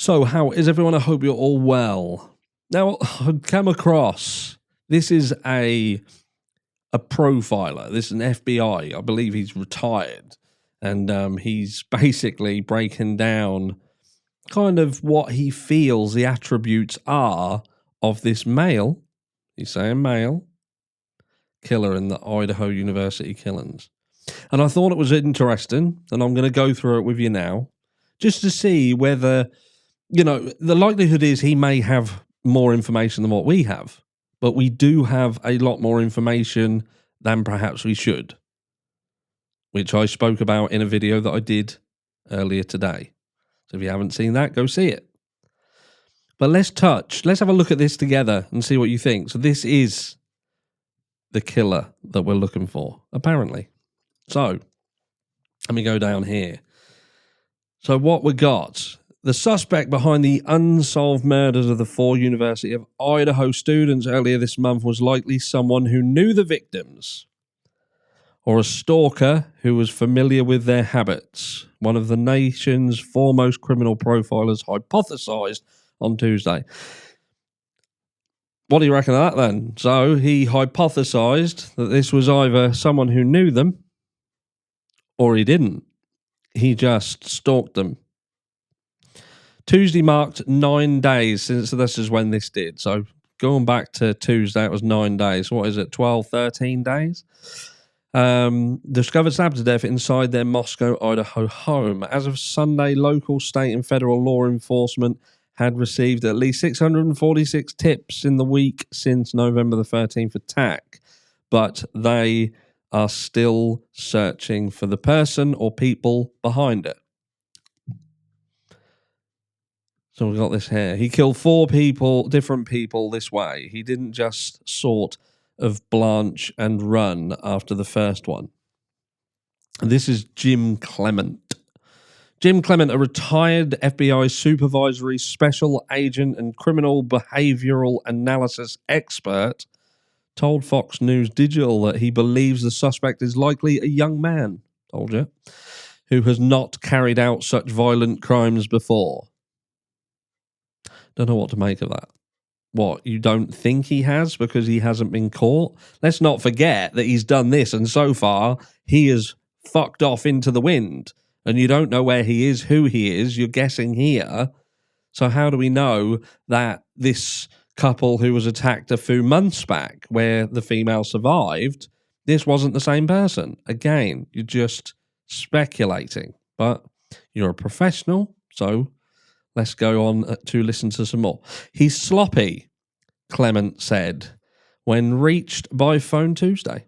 So, how is everyone? I hope you're all well. Now, I came across, this is a profiler. This is an FBI. I believe he's retired. And he's basically breaking down kind of what he feels the attributes are of this male, he's saying male, killer in the Idaho University killings. And I thought it was interesting, and I'm going to go through it with you now, just to see whether, you know, the likelihood is he may have more information than what we have, but we do have a lot more information than perhaps we should, which I spoke about in a video that I did earlier today. So if you haven't seen that, go see it. But let's have a look at this together and see what you think. So this is the killer that we're looking for, apparently. So let me go down here. So what we got, the suspect behind the unsolved murders of the 4 University of Idaho students earlier this month was likely someone who knew the victims, or a stalker who was familiar with their habits, one of the nation's foremost criminal profilers hypothesized on Tuesday. What do you reckon of that then? So he hypothesized that this was either someone who knew them or he didn't. He just stalked them. Tuesday marked 9 days since this is when this did. So going back to Tuesday, it was 9 days. What is it, 12, 13 days? Discovered stabbed to death inside their Moscow, Idaho home. As of Sunday, local, state, and federal law enforcement had received at least 646 tips in the week since November the 13th attack, but they are still searching for the person or people behind it. So we've got this here. He killed 4 people, different people this way. He didn't just sort of blanch and run after the first one. This is Jim Clement. Jim Clement, a retired FBI supervisory special agent and criminal behavioral analysis expert, told Fox News Digital that he believes the suspect is likely a young man, told you, who has not carried out such violent crimes before. Don't know what to make of that. What, you don't think he has because he hasn't been caught? Let's not forget that he's done this, and so far he has fucked off into the wind, and you don't know where he is, who he is. You're guessing here. So how do we know that this couple who was attacked a few months back, where the female survived, this wasn't the same person? Again, you're just speculating, but you're a professional, so let's go on to listen to some more. He's sloppy, Clement said, when reached by phone Tuesday.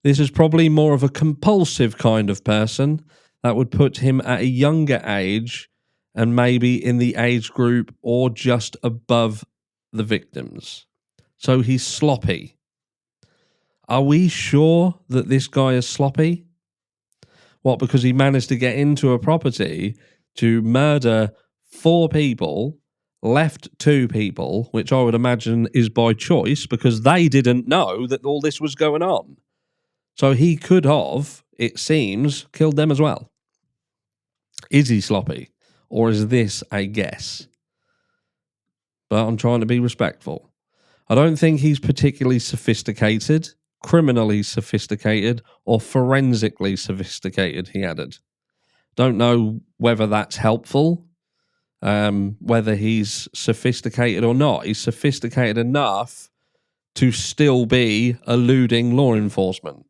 This is probably more of a compulsive kind of person that would put him at a younger age and maybe in the age group or just above the victims. So he's sloppy. Are we sure that this guy is sloppy? What, because he managed to get into a property to murder 4 people, left 2 people, which I would imagine is by choice because they didn't know that all this was going on. So he could have, it seems, killed them as well. Is he sloppy, or is this a guess? But I'm trying to be respectful. I don't think he's particularly sophisticated, criminally sophisticated, or forensically sophisticated, he added. Don't know whether that's helpful. Whether he's sophisticated or not. He's sophisticated enough to still be eluding law enforcement,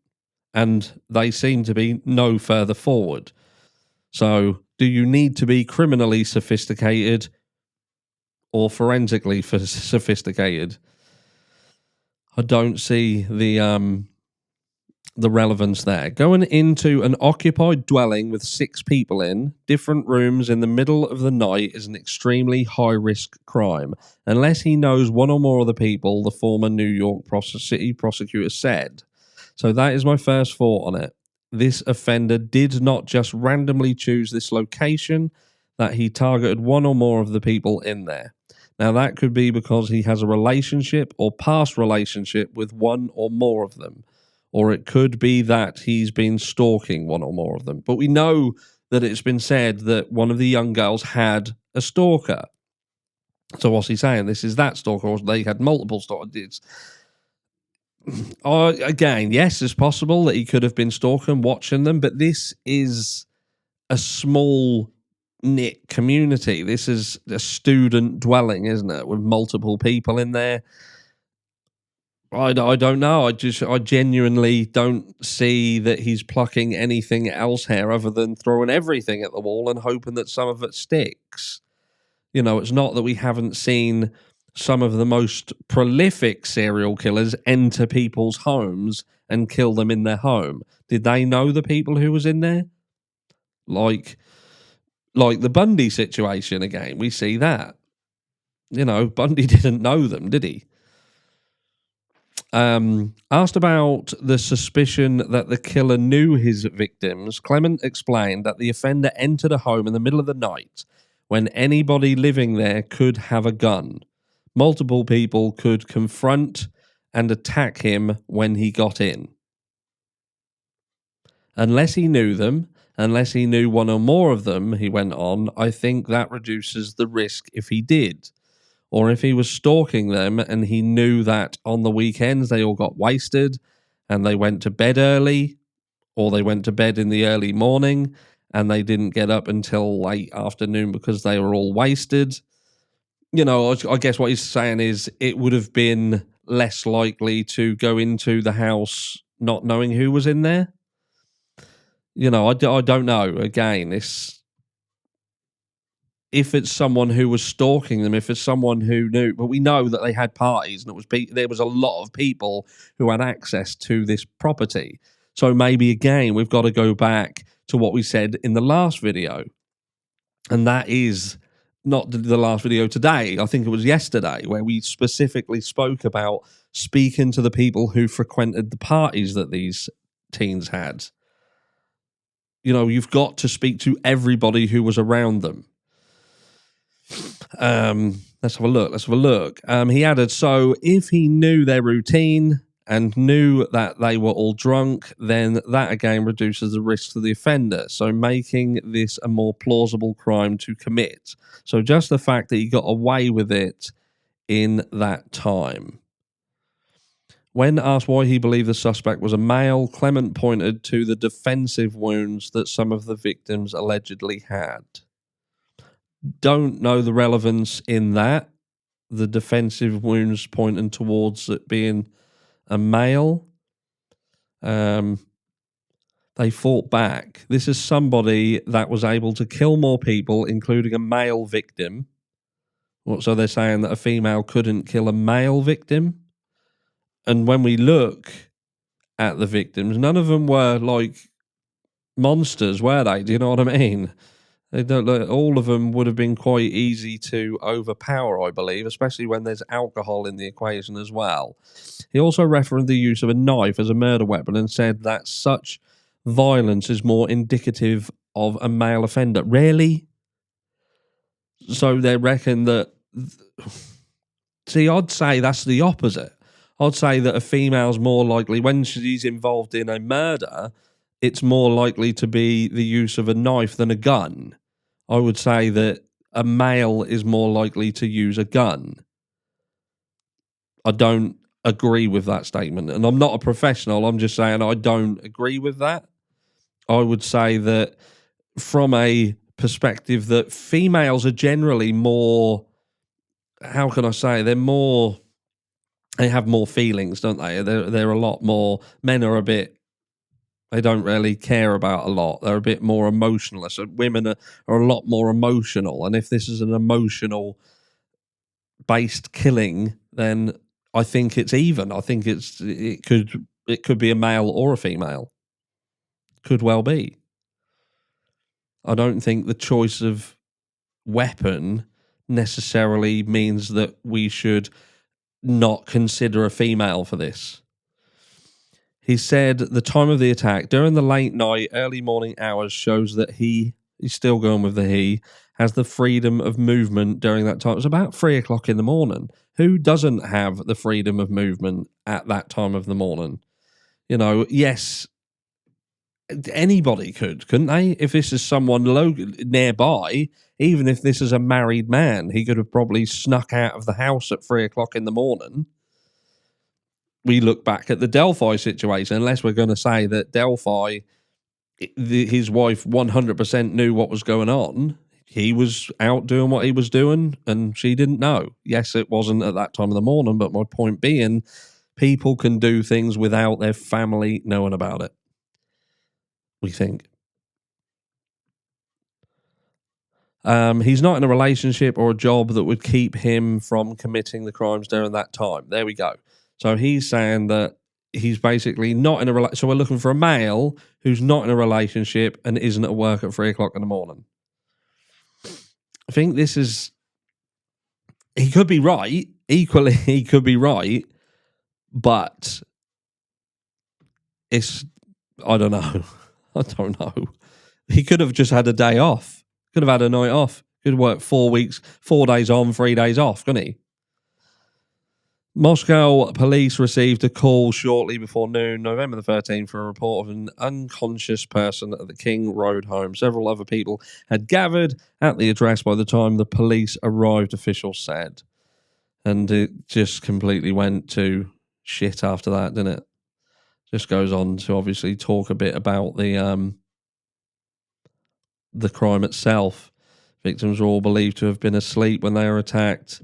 and they seem to be no further forward. So do you need to be criminally sophisticated or forensically sophisticated? I don't see the relevance there. Going into an occupied dwelling with 6 people in different rooms in the middle of the night is an extremely high-risk crime, unless he knows one or more of the people, the former New York City prosecutor said. So that is my first thought on it. This offender did not just randomly choose this location, that he targeted one or more of the people in there. Now, that could be because he has a relationship or past relationship with one or more of them. Or it could be that he's been stalking one or more of them. But we know that it's been said that one of the young girls had a stalker. So what's he saying? This is that stalker, or they had multiple stalkers? Again, yes, it's possible that he could have been stalking, watching them, but this is a small knit community. This is a student dwelling, isn't it, with multiple people in there? I don't know. I genuinely don't see that he's plucking anything else here other than throwing everything at the wall and hoping that some of it sticks. You know, it's not that we haven't seen some of the most prolific serial killers enter people's homes and kill them in their home. Did they know the people who was in there? Like the Bundy situation again, we see that. You know, Bundy didn't know them, did he? Asked about the suspicion that the killer knew his victims, Clement explained that the offender entered a home in the middle of the night when anybody living there could have a gun. Multiple people could confront and attack him when he got in. Unless he knew them, unless he knew one or more of them, he went on, I think that reduces the risk if he did. Or if he was stalking them and he knew that on the weekends they all got wasted and they went to bed early, or they went to bed in the early morning and they didn't get up until late afternoon because they were all wasted. You know, I guess what he's saying is it would have been less likely to go into the house not knowing who was in there. You know, I don't know. Again, if it's someone who was stalking them, if it's someone who knew, but we know that they had parties and there was a lot of people who had access to this property. So maybe again, we've got to go back to what we said in the last video. And that is not the last video today. I think it was yesterday where we specifically spoke about speaking to the people who frequented the parties that these teens had. You know, you've got to speak to everybody who was around them. Let's have a look. He added, so if he knew their routine and knew that they were all drunk, then that again reduces the risk to the offender, so making this a more plausible crime to commit. So just the fact that he got away with it in that time. When asked why he believed the suspect was a male, Clement pointed to the defensive wounds that some of the victims allegedly had. Don't know the relevance in that. The defensive wounds pointing towards it being a male. They fought back. This is somebody that was able to kill more people, including a male victim. So they're saying that a female couldn't kill a male victim. And when we look at the victims, none of them were like monsters, were they? Do you know what I mean? They don't. All of them would have been quite easy to overpower, I believe, especially when there's alcohol in the equation as well. He also referenced the use of a knife as a murder weapon and said that such violence is more indicative of a male offender. Really? So they reckon that... See, I'd say that's the opposite. I'd say that a female's more likely, when she's involved in a murder, it's more likely to be the use of a knife than a gun. I would say that a male is more likely to use a gun. I don't agree with that statement. And I'm not a professional. I'm just saying I don't agree with that. I would say that from a perspective that females are generally more, how can I say, they have more feelings, don't they? They're a lot more, men are a bit, they don't really care about a lot. They're a bit more emotional. So women are a lot more emotional. And if this is an emotional-based killing, then I think it's even. I think it could be a male or a female. Could well be. I don't think the choice of weapon necessarily means that we should not consider a female for this. He said the time of the attack during the late night, early morning hours shows that he's still going with the he, has the freedom of movement during that time. It was about 3 o'clock in the morning. Who doesn't have the freedom of movement at that time of the morning? You know, yes, Anybody couldn't they? If this is someone nearby, even if this is a married man, he could have probably snuck out of the house at 3 o'clock in the morning. We look back at the Delphi situation, unless we're going to say that Delphi, his wife 100% knew what was going on. He was out doing what he was doing and she didn't know. Yes, it wasn't at that time of the morning, but my point being, people can do things without their family knowing about it, we think. He's not in a relationship or a job that would keep him from committing the crimes during that time. There we go. So he's saying that he's basically not in a relationship. So we're looking for a male who's not in a relationship and isn't at work at 3 o'clock in the morning. I think this is... He could be right. Equally, he could be right. But it's... I don't know. I don't know. He could have just had a day off. Could have had a night off. Could have worked 4 weeks, 4 days on, 3 days off, couldn't he? Moscow police received a call shortly before noon, November the 13th, for a report of an unconscious person at the King Road home. Several other people had gathered at the address by the time the police arrived, officials said. And it just completely went to shit after that, didn't it? Just goes on to obviously talk a bit about the crime itself. Victims were all believed to have been asleep when they were attacked.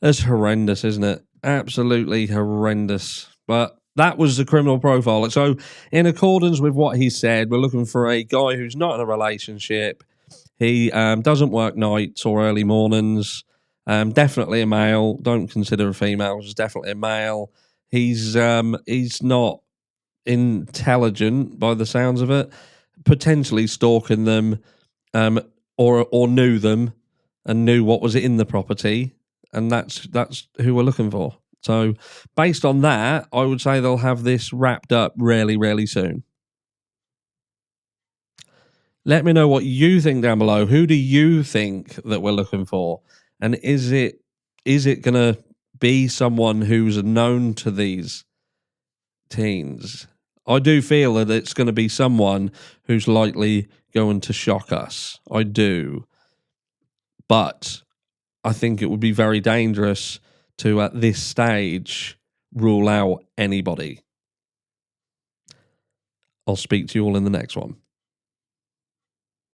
That's horrendous, isn't it? Absolutely horrendous. But that was the criminal profile. So in accordance with what he said, we're looking for a guy who's not in a relationship. He doesn't work nights or early mornings. Definitely a male. Don't consider a female. He's definitely a male. He's not intelligent by the sounds of it. Potentially stalking them, or knew them and knew what was in the property. And that's who we're looking for. So based on that, I would say they'll have this wrapped up really, really soon. Let me know what you think down below. Who do you think that we're looking for? And is it going to be someone who's known to these teens? I do feel that it's going to be someone who's likely going to shock us. I do. But I think it would be very dangerous to, at this stage, rule out anybody. I'll speak to you all in the next one.